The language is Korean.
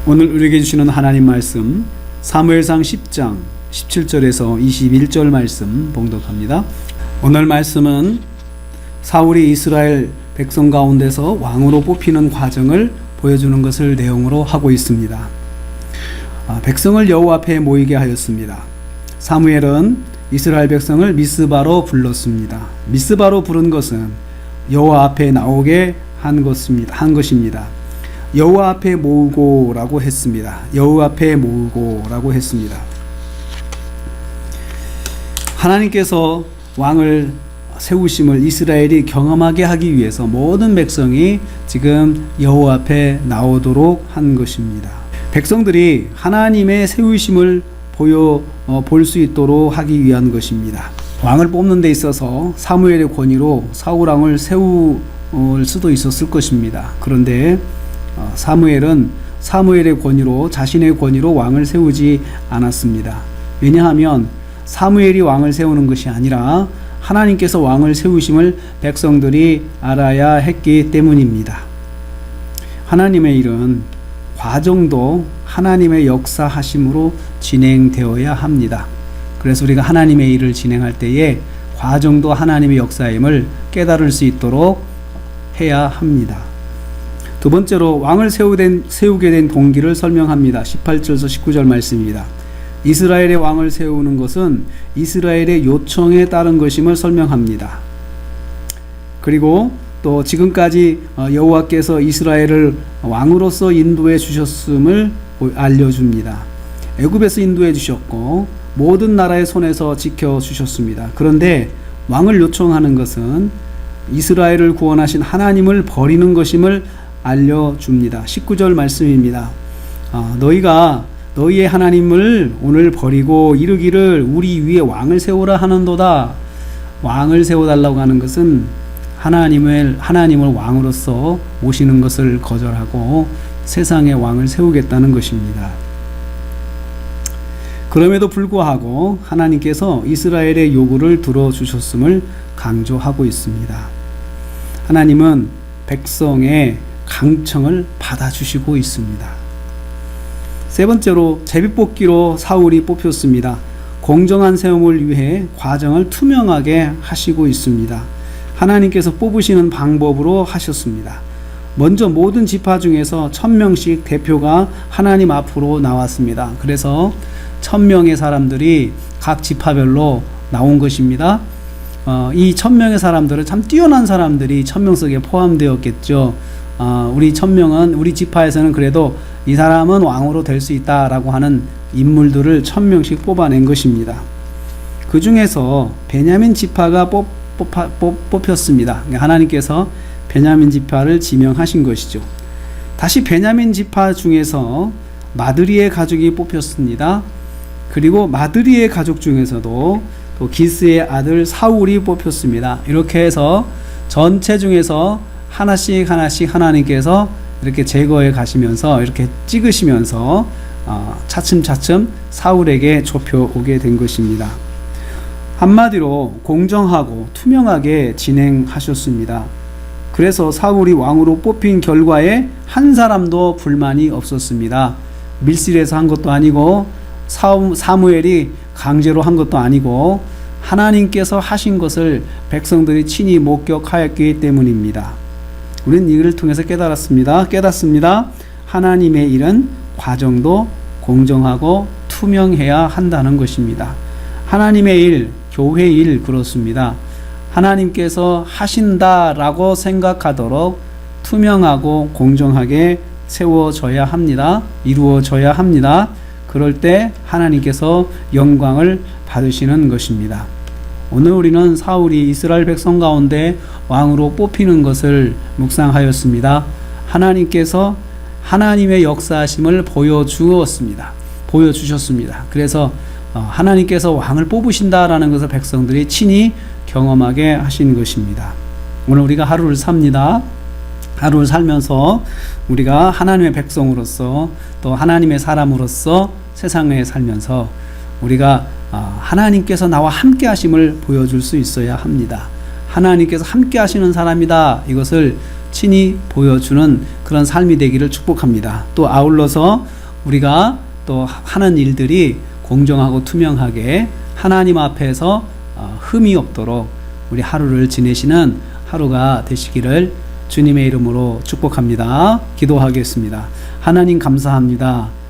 오늘 우리에게 주시는 하나님 말씀 사무엘상 10장 17절에서 21절 말씀 봉독합니다. 오늘 말씀은 사울이 이스라엘 백성 가운데서 왕으로 뽑히는 과정을 보여주는 것을 내용으로 하고 있습니다. 백성을 여호와 앞에 모이게 하였습니다. 사무엘은 이스라엘 백성을 미스바로 불렀습니다. 미스바로 부른 것은 여호와 앞에 나오게 한 것입니다. 여호와 앞에 모으고라고 했습니다. 여호와 앞에 모으고라고 했습니다. 하나님께서 왕을 세우심을 이스라엘이 경험하게 하기 위해서 모든 백성이 지금 여호와 앞에 나오도록 한 것입니다. 백성들이 하나님의 세우심을 볼 수 있도록 하기 위한 것입니다. 왕을 뽑는 데 있어서 사무엘의 권위로 사울 왕을 세울 수도 있었을 것입니다. 그런데 사무엘은 사무엘의 권위로, 자신의 권위로 왕을 세우지 않았습니다. 왜냐하면 사무엘이 왕을 세우는 것이 아니라 하나님께서 왕을 세우심을 백성들이 알아야 했기 때문입니다. 하나님의 일은 과정도 하나님의 역사하심으로 진행되어야 합니다. 그래서 우리가 하나님의 일을 진행할 때에 과정도 하나님의 역사임을 깨달을 수 있도록 해야 합니다. 두 번째로 왕을 세우게 된 동기를 설명합니다. 18절에서 19절 말씀입니다. 이스라엘의 왕을 세우는 것은 이스라엘의 요청에 따른 것임을 설명합니다. 그리고 또 지금까지 여호와께서 이스라엘을 왕으로서 인도해 주셨음을 알려줍니다. 애굽에서 인도해 주셨고 모든 나라의 손에서 지켜주셨습니다. 그런데 왕을 요청하는 것은 이스라엘을 구원하신 하나님을 버리는 것임을 알려줍니다. 19절 말씀입니다. 너희가 너희의 하나님을 오늘 버리고 이르기를 우리 위에 왕을 세우라 하는도다. 왕을 세워달라고 하는 것은 하나님을 왕으로서 모시는 것을 거절하고 세상에 왕을 세우겠다는 것입니다. 그럼에도 불구하고 하나님께서 이스라엘의 요구를 들어주셨음을 강조하고 있습니다. 하나님은 백성의 강청을 받아주시고 있습니다. 세 번째로 제비뽑기로 사울이 뽑혔습니다. 공정한 세움을 위해 과정을 투명하게 하시고 있습니다. 하나님께서 뽑으시는 방법으로 하셨습니다. 먼저 모든 지파 중에서 1000명씩 대표가 하나님 앞으로 나왔습니다. 그래서 1000명의 사람들이 각 지파별로 나온 것입니다. 이 1000명의 사람들은 참 뛰어난 사람들이 1000명 속에 포함되었겠죠. 우리 1000명은 우리 지파에서는 그래도 이 사람은 왕으로 될 수 있다라고 하는 인물들을 1000명씩 뽑아낸 것입니다. 그 중에서 베냐민 지파가 뽑혔습니다. 하나님께서 베냐민 지파를 지명하신 것이죠. 다시 베냐민 지파 중에서 마드리의 가족이 뽑혔습니다. 그리고 마드리의 가족 중에서도 또 기스의 아들 사울이 뽑혔습니다. 이렇게 해서 전체 중에서 하나씩 하나님께서 이렇게 제거해 가시면서 이렇게 찍으시면서 차츰 사울에게 좁혀오게 된 것입니다. 한마디로 공정하고 투명하게 진행하셨습니다. 그래서 사울이 왕으로 뽑힌 결과에 한 사람도 불만이 없었습니다. 밀실에서 한 것도 아니고 사무엘이 강제로 한 것도 아니고 하나님께서 하신 것을 백성들이 친히 목격하였기 때문입니다. 우리는 이를 통해서 깨닫습니다. 하나님의 일은 과정도 공정하고 투명해야 한다는 것입니다. 하나님의 일, 교회 일 그렇습니다. 하나님께서 하신다라고 생각하도록 투명하고 공정하게 세워져야 합니다. 이루어져야 합니다. 그럴 때 하나님께서 영광을 받으시는 것입니다. 오늘 우리는 사울이 이스라엘 백성 가운데 왕으로 뽑히는 것을 묵상하였습니다. 하나님께서 하나님의 역사하심을 보여주셨습니다. 그래서 하나님께서 왕을 뽑으신다라는 것을 백성들이 친히 경험하게 하신 것입니다. 오늘 우리가 하루를 삽니다. 하루를 살면서 우리가 하나님의 백성으로서 또 하나님의 사람으로서 세상에 살면서 우리가 하나님께서 나와 함께 하심을 보여줄 수 있어야 합니다. 하나님께서 함께 하시는 사람이다. 이것을 친히 보여주는 그런 삶이 되기를 축복합니다. 또 아울러서 우리가 또 하는 일들이 공정하고 투명하게 하나님 앞에서 흠이 없도록 우리 하루를 지내시는 하루가 되시기를 주님의 이름으로 축복합니다. 기도하겠습니다. 하나님 감사합니다.